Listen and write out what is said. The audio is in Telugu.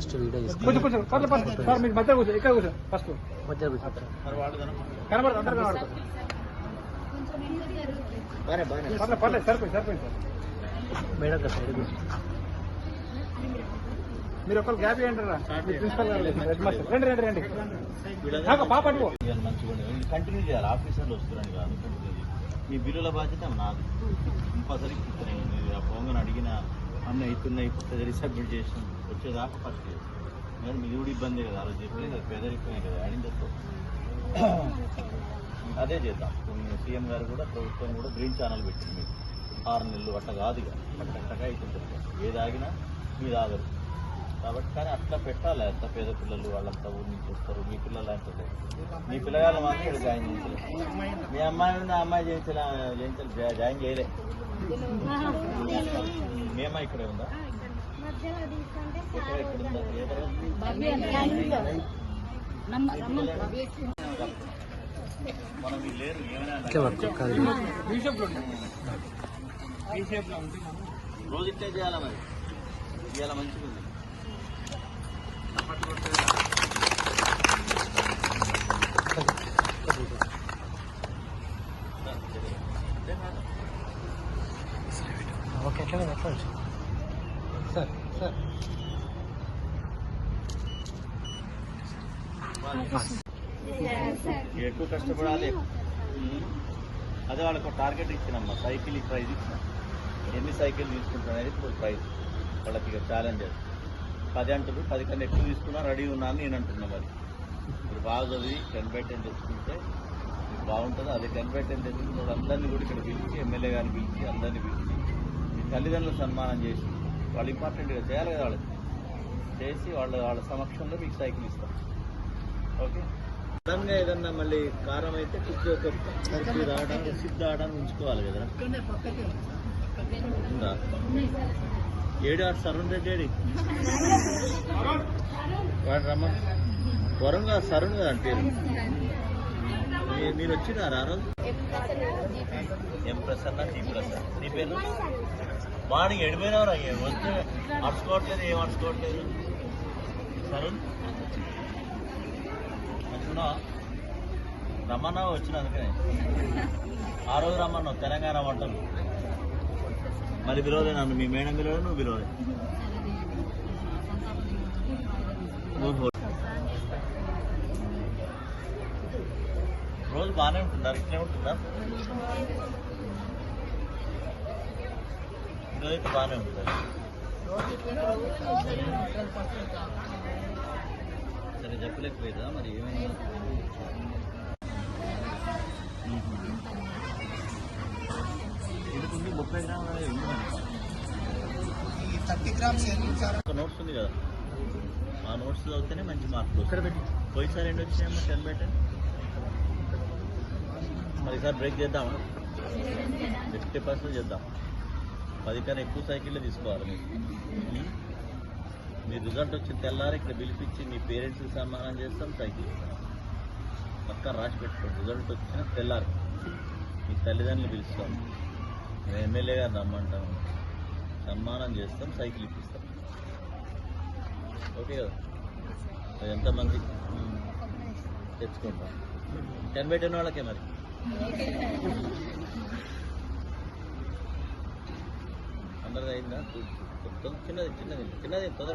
ఫస్ట్ వీడియో కొంచెం సార్ మీకు మధ్య కూర్చో, ఇక్కడ కూర్చో ఫస్ట్ మధ్య కూర్చోండి. కనబడదు, అందరు కనబడతారు. పర్లేదు సరిపోయింది సార్. మేడం కదా సైడ్ కూర్చో. మీరు ఒకరు గ్యాప్ ఏంటారా ప్రిన్సిపల్ హెడ్ మాస్టర్ రండి పాప కంటిన్యూ చేయాలి. ఆఫీసర్లు వస్తున్నాను కాదు, మీ బిల్లుల బాధ్యత నాది. కంపల్సరీ ఆ పొంగని అడిగిన అన్నీ అవుతున్నాయి, ఇప్పుడు సబ్మిట్ చేసిన వచ్చేదాకా ఫస్ట్ కానీ మీది కూడా ఇబ్బంది కదా. ఆ రోజు చెప్పలేదు కదా, పేదరికమే కదా, అడిగితే అదే చేద్దాం. సీఎం గారు కూడా ప్రభుత్వం కూడా గ్రీన్ ఛానల్ పెట్టింది. 6 నెలలు అట్ట కాదు, ఇక అట్టగా అవుతుంటుంది. ఏది ఆగినా మీరు ఆగరు కాబట్టి. కానీ అట్లా పెట్టాలి. అంత పేద పిల్లలు వాళ్ళంతా ఊరి నుంచి వస్తారు. మీ పిల్లలు లాంటి మీ పిల్లగాళ్ళు మాత్రం ఇక్కడ జాయిన్ చేయించలేదు. మీ అమ్మాయి ఉంది, ఆ అమ్మాయి జాయిన్ చేయలే. మీ అమ్మాయి ఇక్కడే ఉందా? ఇక్కడ ఉందా? ఏ మనం మీరు లేరు. ఏమైనా రోజు ఇట్లే చేయాలా మరి? ఇవాళ మంచిగా ఉంది. ఓకే ఎట్లా చెప్పండి సార్. ఎక్కువ కష్టపడాలి. అదే వాళ్ళకు టార్గెట్ ఇచ్చినమ్మా, సైకిల్ ప్రైజ్ ఇచ్చిన. ఎన్ని సైకిల్ తీసుకుంటాను అనేది ఇప్పుడు ప్రైజ్ వాళ్ళకి. ఇక ఛాలెంజ్ 10 అంటారు, 10 కన్నా ఎక్కువ తీసుకున్నా రెడీ ఉన్నా అని నేను అంటున్నా. మరి ఇప్పుడు బాగా చదివి 10/10 తెచ్చుకుంటే బాగుంటుంది. అది 10/10 తెచ్చుకుంటే అందరినీ కూడా ఇక్కడ పిలిచి, ఎమ్మెల్యే గారిని పిలిచి, అందరినీ పిలిచి మీ తల్లిదండ్రులకు సన్మానం చేసి వాళ్ళు ఇంపార్టెంట్గా చేయాలి కదా. వాళ్ళకి చేసి వాళ్ళ సమక్షంలో మీకు సైకిల్ ఇస్తాం. ఓకే. సడన్గా ఏదన్నా మళ్ళీ కారం అయితే కుర్చీ రావడానికి సిద్ధ ఆడడానికి ఉంచుకోవాలి కదా. ఉందా? ఏడు ఆడు సరుణ్ రెడ్డి వాడు రమ్మన్ వరంగా సరుణ్ కదా అంటే. మీరు వచ్చినారా ఆ రోజు? ఎం ప్రసన్న, టీ ప్రసన్న. నీ పేరు? వాడికి ఎడిపోయినవరా? వస్తే అడుచుకోవట్లేదు, ఏం అడుచుకోవట్లేదు. సరుణ్ మంచుకున్నావా? రమ్మన్నావు వచ్చిన అందుకనే. ఆ రోజు రమ్మన్నావు తెలంగాణ వంటలు. మరి విరోధే నన్ను, మీ మేడం విరోధే, నువ్వు విరోధే. రోజు బాగానే ఉంటుందా? ఇట్లే ఉంటుందా? ఈరోజైతే బాగానే ఉంటుంది. సరే చెప్పలేకపోయేదా మరి? ఏమైంది? ఇది 30 గ్రాములు నోట్స్ ఉంది కదా, ఆ నోట్స్ చదివితేనే మంచి మార్కులు వస్తాయి. పోయిసారి ఎన్ని వచ్చినాయమ్మా 10/10? మరి ఈసారి బ్రేక్ చేద్దామా? 50% చేద్దాం. 10 కన్నా ఎక్కువ సైకిళ్ళే తీసుకోవాలి. మీరు రిజల్ట్ వచ్చిన తెల్లారి ఇక్కడ పిలిపించి మీ పేరెంట్స్కి సన్మానం చేస్తాం, సైకిల్ ఇస్తాం. పక్కన రాసి పెట్టుకోండి. రిజల్ట్ వచ్చిన తెల్లారి మీ తల్లిదండ్రులు పిలుస్తాం, మేము ఎమ్మెల్యే గారు రమ్మంటాం, సన్మానం చేస్తాం, సైకిల్ ఇప్పిస్తాం. ఓకే కదా? అది ఎంతమంది తెచ్చుకుంటాం? 10/10 వాళ్ళకే మరి. అందరిది అయిందా? చిన్నది తొందర